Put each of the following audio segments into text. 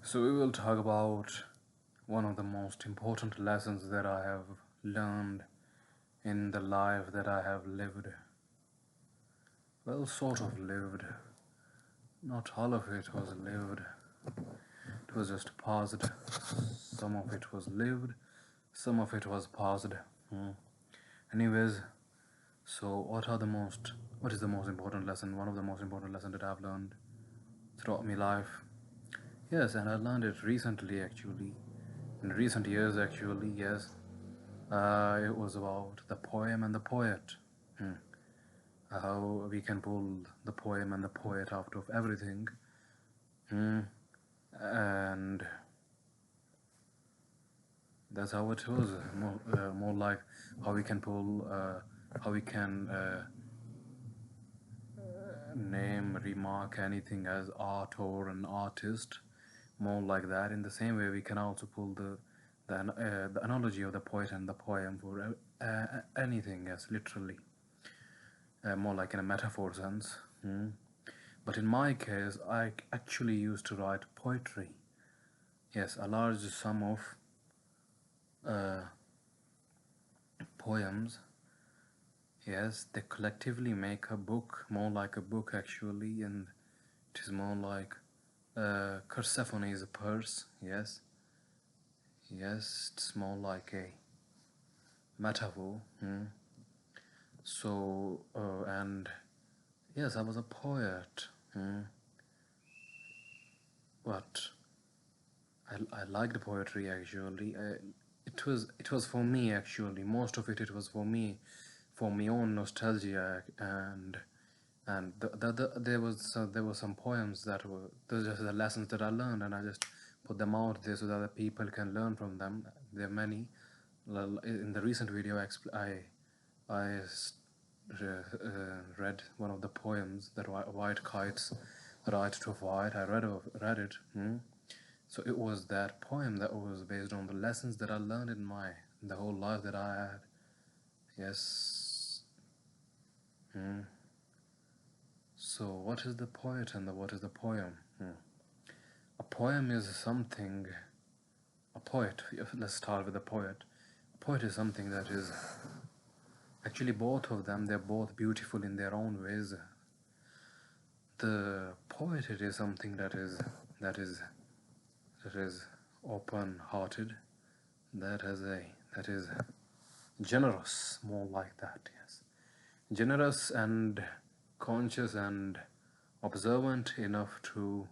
So we will talk about one of the most important lessons that I have learned in the life that I have lived. Well, sort of lived. Not all of it was lived. It was just paused. Some of it was lived. Some of it was paused. Hmm. Anyways, so what is the most important lesson? One of the most important lessons that I've learned throughout my life. Yes, and I learned it recently actually. In recent years actually, yes. It was about the poem and the poet. Hmm. How we can pull the poem and the poet out of everything. Hmm. And that's how it was. More like how we can how we can name, remark anything as art or an artist. More like that. In the same way, we can also pull the analogy of the poet and the poem for anything, yes, literally. More like in a metaphor sense. Hmm. But in my case, I actually used to write poetry. Yes, a large sum of uh, poems. Yes, they collectively make a book, more like a book actually, and it is more like Persephone is a purse. Yes, yes, it's more like a metaphor. Hmm. So, and yes, I was a poet. Hmm. But I liked poetry actually. It was for me actually. Most of it was for me, for my own nostalgia, and there were some poems that were those are just the lessons that I learned, and I just put them out there so that other people can learn from them. There are many. In the recent video, read one of the poems that White Kites Write to White. I read it. Hmm? So it was that poem that was based on the lessons that I learned in my the whole life that I had. Yes. Hmm. So what is the poet and what is the poem? Hmm. A poem is something. A poet. Let's start with the poet. A poet is something that is actually both of them. They're both beautiful in their own ways. The poet it is something that is that is open-hearted. That is generous, more like that, yes. Generous and conscious and observant enough to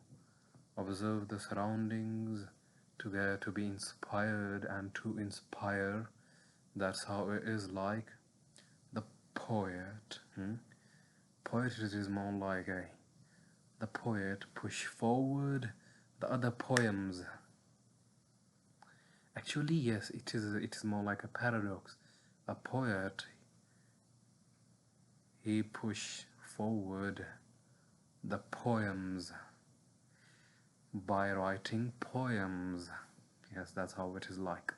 observe the surroundings, to get to be inspired and to inspire. That's how it is like the poet. Hmm? Poet is more like a the poet push forward the other poems. Actually, yes, it is more like a paradox. A poet, he push forward the poems by writing poems. Yes, that's how it is like.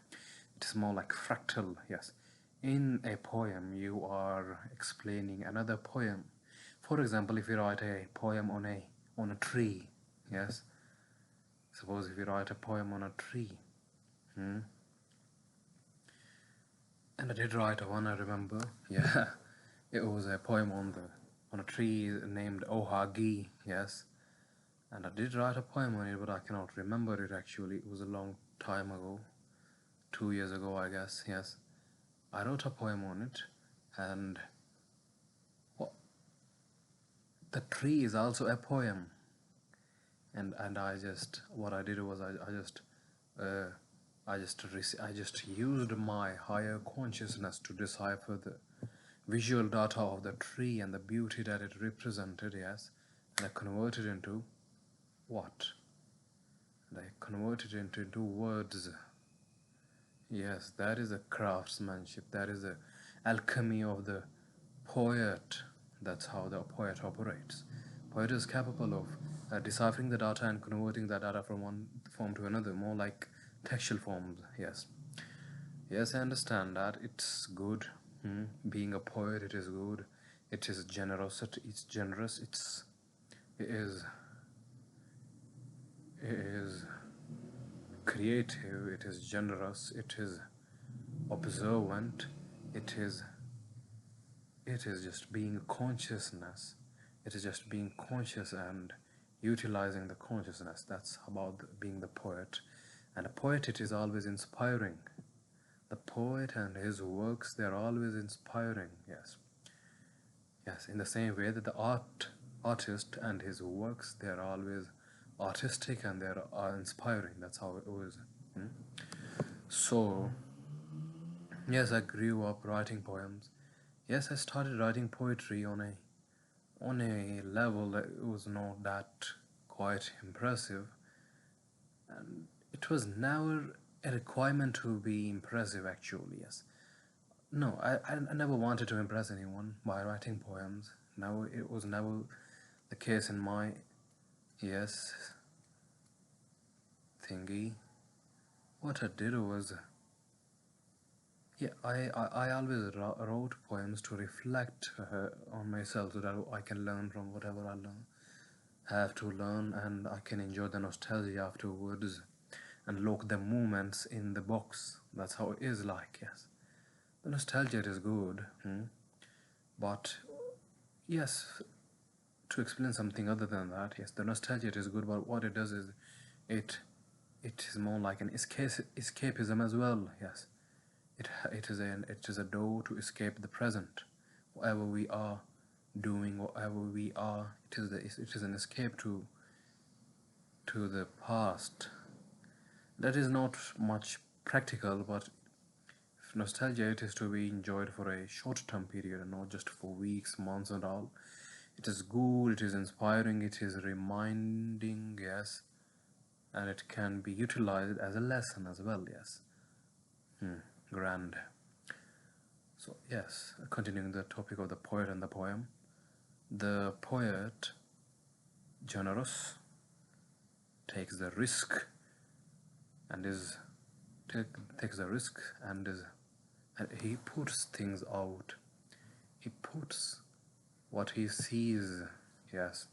It is more like fractal, yes. In a poem, you are explaining another poem. For example, if you write a poem on a tree, yes. Suppose if you write a poem on a tree, hmm? And I did write one, I remember. Yeah, it was a poem on a tree named Ohagi. Yes, and I did write a poem on it, but I cannot remember it actually. It was a long time ago, 2 years ago, I guess. Yes, I wrote a poem on it, and what the tree is also a poem. And I just what I did was uh, I just used my higher consciousness to decipher the visual data of the tree and the beauty that it represented, yes, and I converted into what? And I converted into words. Yes, that is a craftsmanship. That is the alchemy of the poet. That's how the poet operates. Poet is capable of deciphering the data and converting that data from one form to another, more like textual forms. Yes, yes, I understand that. It's good. Hmm. Being a poet, it is good. It is generosity. It's generous. It is. It is. creative, it is generous, it is observant, it is just being consciousness. It is just being conscious and utilizing the consciousness. That's about being the poet. And a poet, it is always inspiring. The poet and his works, they're always inspiring. Yes, yes, in the same way that the artist and his works, they're always artistic and they're inspiring. That's how it was. So yes, I grew up writing poems. Yes, I started writing poetry on a level that was not that quite impressive, and it was never a requirement to be impressive actually. Yes, no, I never wanted to impress anyone by writing poems. No, it was never the case in my, yes, thingy. What I did was, yeah, I always wrote poems to reflect on myself so that I can learn from whatever I have to learn, and I can enjoy the nostalgia afterwards and look the moments in the box. That's how it is like, yes. The nostalgia is good, but yes, to explain something other than that, yes, the nostalgia is good, but what it does is it it is more like an escapism as well, yes. It is a door to escape the present. Whatever we are doing, whatever we are, it is an escape to the past. That is not much practical, but nostalgia, it is to be enjoyed for a short-term period and not just for weeks, months, and all. It is good, it is inspiring, it is reminding, yes, and it can be utilized as a lesson as well, yes. Grand. So yes, continuing the topic of the poet and the poem. The poet, generous, takes the risk and takes the risk and he puts things out. He puts what he sees. Yes,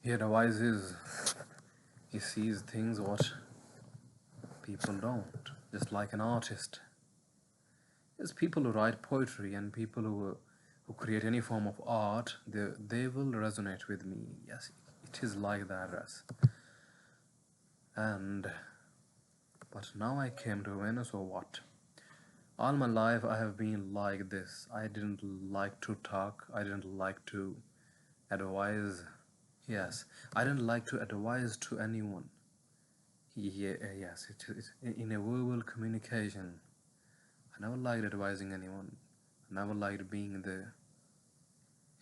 he advises. He sees things what people don't. Just like an artist. There's people who write poetry and people who create any form of art. They will resonate with me. Yes, it is like that. Yes. And but now I came to Venice, or what? All my life I have been like this. I didn't like to talk. I didn't like to advise. Yes, I didn't like to advise to anyone. Yeah, yes, it is in a verbal communication. I never liked advising anyone. I never liked being the,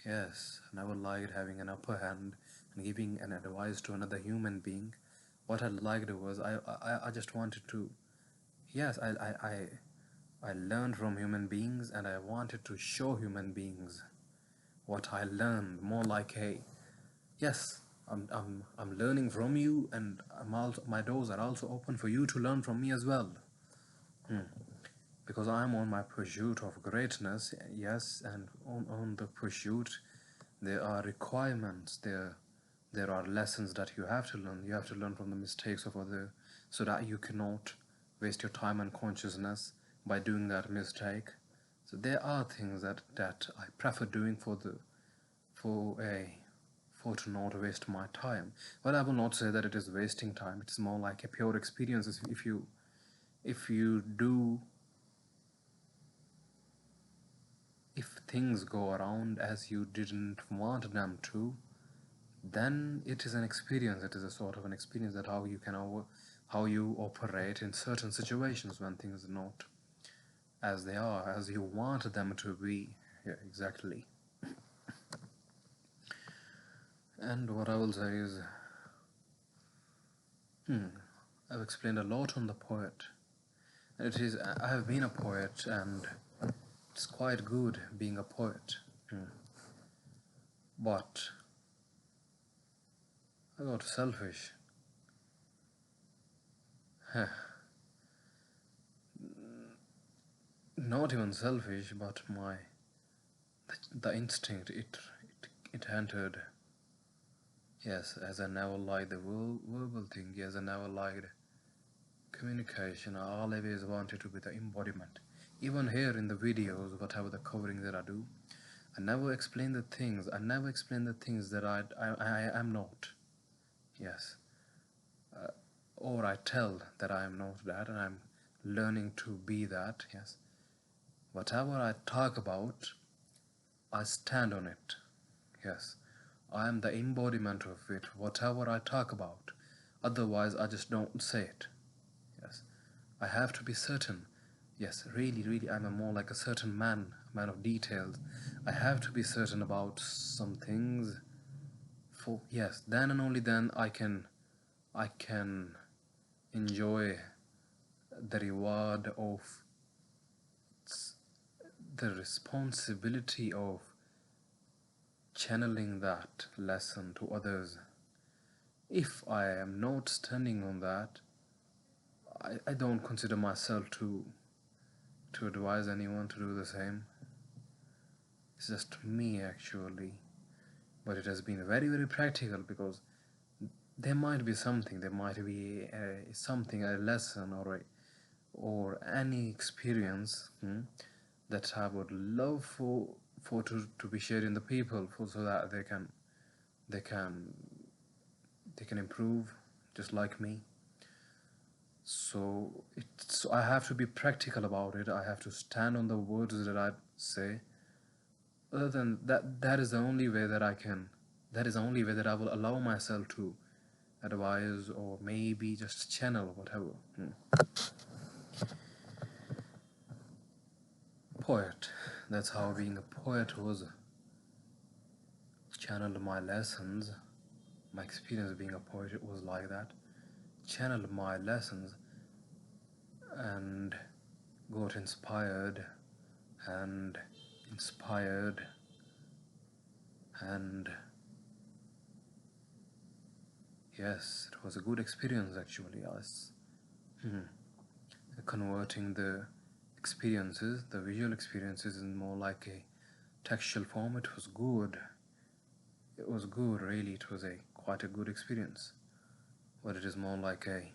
yes, I never liked having an upper hand and giving an advice to another human being. What I liked was I just wanted to, yes, I learned from human beings and I wanted to show human beings what I learned. More like, hey, yes, I'm learning from you, and my doors are also open for you to learn from me as well. Because I'm on my pursuit of greatness, yes, and on the pursuit, there are requirements, there are lessons that you have to learn. You have to learn from the mistakes of others so that you cannot waste your time and consciousness by doing that mistake. So there are things that I prefer doing for to not waste my time. But I will not say that it is wasting time. It is more like a pure experience. If you do, if things go around as you didn't want them to, then it is an experience. It is a sort of an experience that how you operate in certain situations when things are not as they are, as you want them to be. Yeah, exactly. And what I will say is, I've explained a lot on the poet. It is, I have been a poet, and it's quite good being a poet. But I got selfish. Not even selfish, but the instinct, it entered. Yes, as I never liked the verbal thing, yes, I never liked communication. I always wanted to be the embodiment. Even here in the videos, whatever the covering that I do, I never explain the things. I never explain the things that I am not. Yes. Or I tell that I am not that and I'm learning to be that. Yes. Whatever I talk about, I stand on it. Yes. I am the embodiment of it, whatever I talk about. Otherwise, I just don't say it. Yes. I have to be certain. Yes, really, really, I'm a more like a certain man, a man of details. I have to be certain about some things. For yes, then and only then I can enjoy the reward of the responsibility of channeling that lesson to others. If I am not standing on that, I don't consider myself to advise anyone to do the same. It's just me actually. But it has been very, very practical because there might be something, there might be something, a lesson or any experience that I would love for to be shared in the people so that they can they can improve just like me. So I have to be practical about it. I have to stand on the words that I say. Other than that, that is the only way that I can. That is the only way that I will allow myself to advise or maybe just channel whatever. Poet. That's how being a poet was. Channeled my lessons. My experience being a poet, it was like that. Channeled my lessons and got inspired and inspired and yes, it was a good experience actually. I was converting the experiences, the visual experiences, in more like a textual form. It was good. It was good, really. It was a quite a good experience. But it is more like a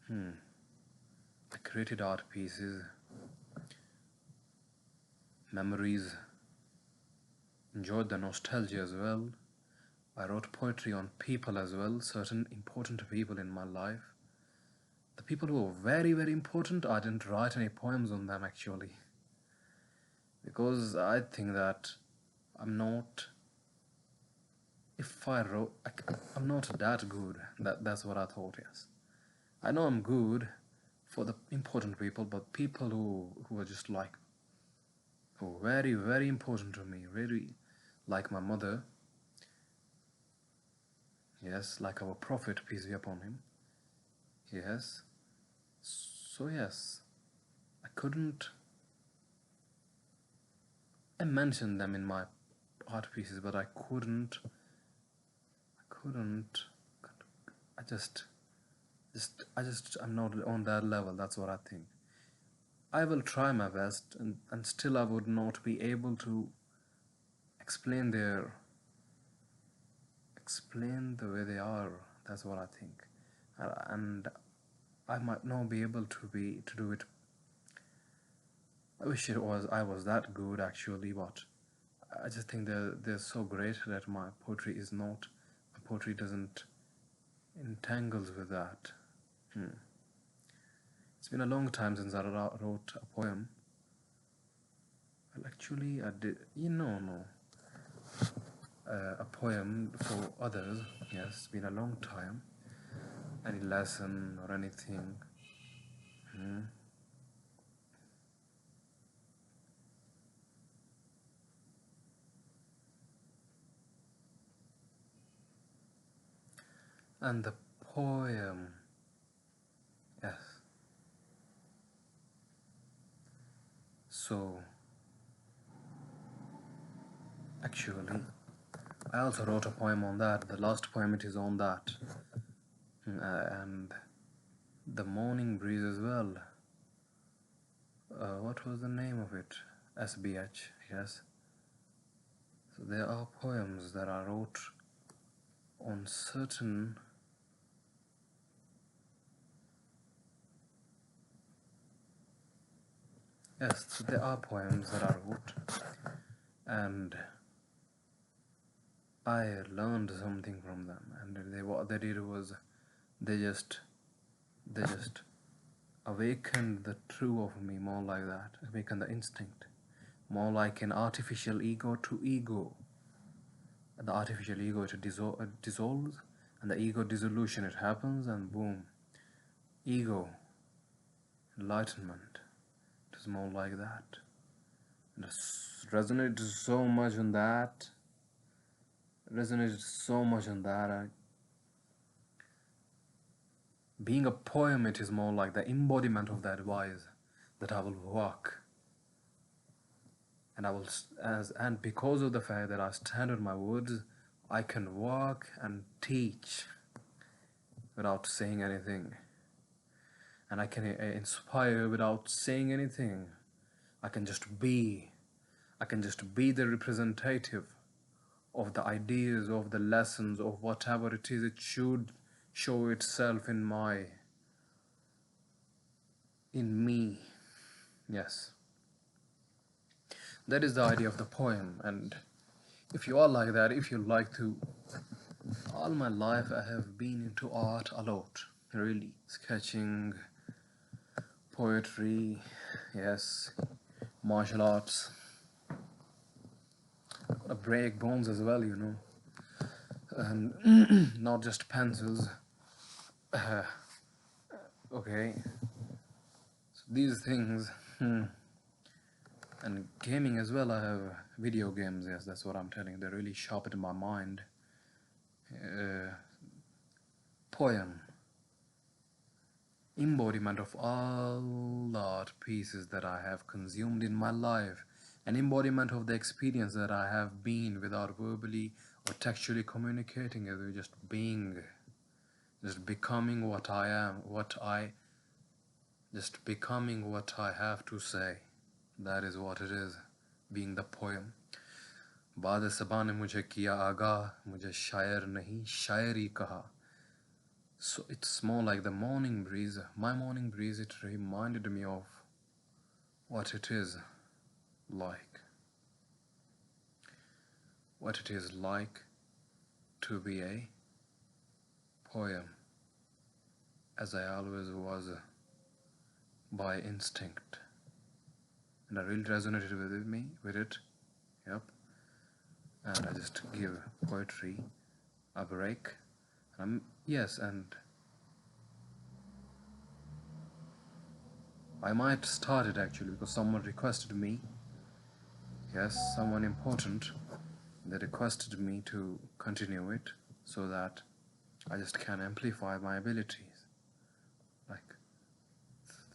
I created art pieces, memories, enjoyed the nostalgia as well. I wrote poetry on people as well, certain important people in my life. The people who were very, very important, I didn't write any poems on them actually. Because I think that I'm not, if I wrote, I'm not that good. That's what I thought, yes. I know I'm good for the important people, but people who are just like, who are very, very important to me, really, like my mother, yes, like our prophet, peace be upon him, yes. So yes, I mentioned them in my art pieces, but I couldn't, I'm not on that level, that's what I think. I will try my best, and still I would not be able to explain the way they are. That's what I think, and I might not be able to do it. I wish I was that good actually, but I just think they're so great that my poetry doesn't entangles with that. It's been a long time since I wrote a poem. Well, actually, I did. No. A poem for others. Yes, it's been a long time. Any lesson or anything. And the poem, yes. So, actually, I also wrote a poem on that. The last poem, it is on that. And the morning breeze as well. What was the name of it? SBH, yes. There are poems that I wrote on certain yes, so there are poems that I wrote, and I learned something from them. And what they did was they just awakened the true of me, more like that, awakened the instinct, more like an artificial ego to ego. The artificial ego, it dissolves, and the ego dissolution, it happens, and boom, ego, enlightenment. It is more like that. And it resonated so much on that. Being a poem, it is more like the embodiment of that voice that I will walk. And and because of the fact that I stand on my words, I can walk and teach without saying anything. And I can inspire without saying anything. I can just be the representative of the ideas, of the lessons, of whatever it is. It should show itself in me. Yes, that is the idea of the poem. And if you are like that, if you like to, all my life I have been into art a lot, really. Sketching, poetry, yes, martial arts, break bones as well, you know, and not just pencils. Okay, so these things, and gaming as well. I have video games, yes, that's what I'm telling you. They really sharpen my mind. Poem, embodiment of all the art pieces that I have consumed in my life, an embodiment of the experience that I have been without verbally or textually communicating it, just being, just becoming what I am, just becoming what I have to say. That is what it is, being the poem. बाद सबा ने मुझे किया आगाह, मुझे शायर नहीं शायरी कहा. So it's more like the morning breeze. My morning breeze, it reminded me of what it is like. What it is like to be a poem, as I always was by instinct. And I really resonated with it. Yep. And I just give poetry a break. Yes, and I might start it actually because someone requested me. Yes, someone important. They requested me to continue it so that I just can amplify my abilities. Like,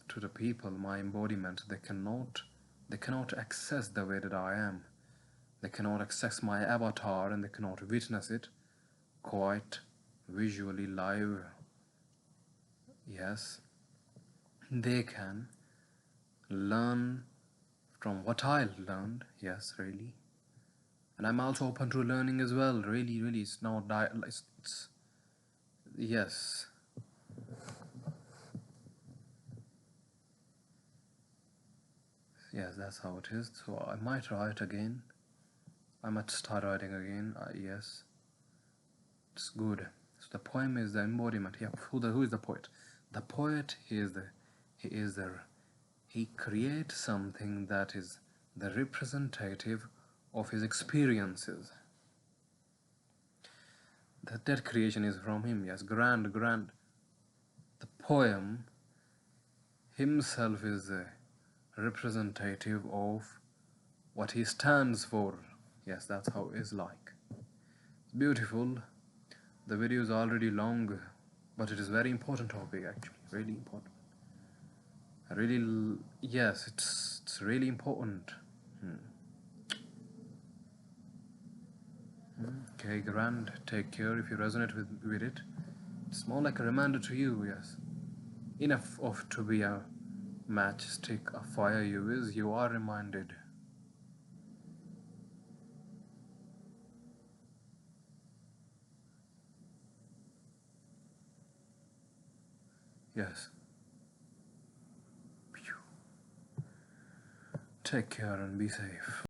to the people, my embodiment, they cannot access the way that I am. They cannot access my avatar, and they cannot witness it quite visually live. Yes, they can learn from what I learned. Yes, really. And I'm also open to learning as well. Really, it's not it's yes. Yes, that's how it is. So I might write again. I might start writing again. Yes, it's good. So the poem is the embodiment. Yeah, who is the poet? The poet he creates something that is the representative of his experiences. That creation is from him. Yes, grand. The poem himself is a representative of what he stands for. Yes, that's how it is like. It's beautiful. The video is already long, but it is very important topic actually. Really important. Really, yes, it's really important. Okay, grand. Take care if you resonate with it. It's more like a reminder to you, yes. Enough of to be a matchstick, a fire you is, you are reminded. Yes. Take care and be safe.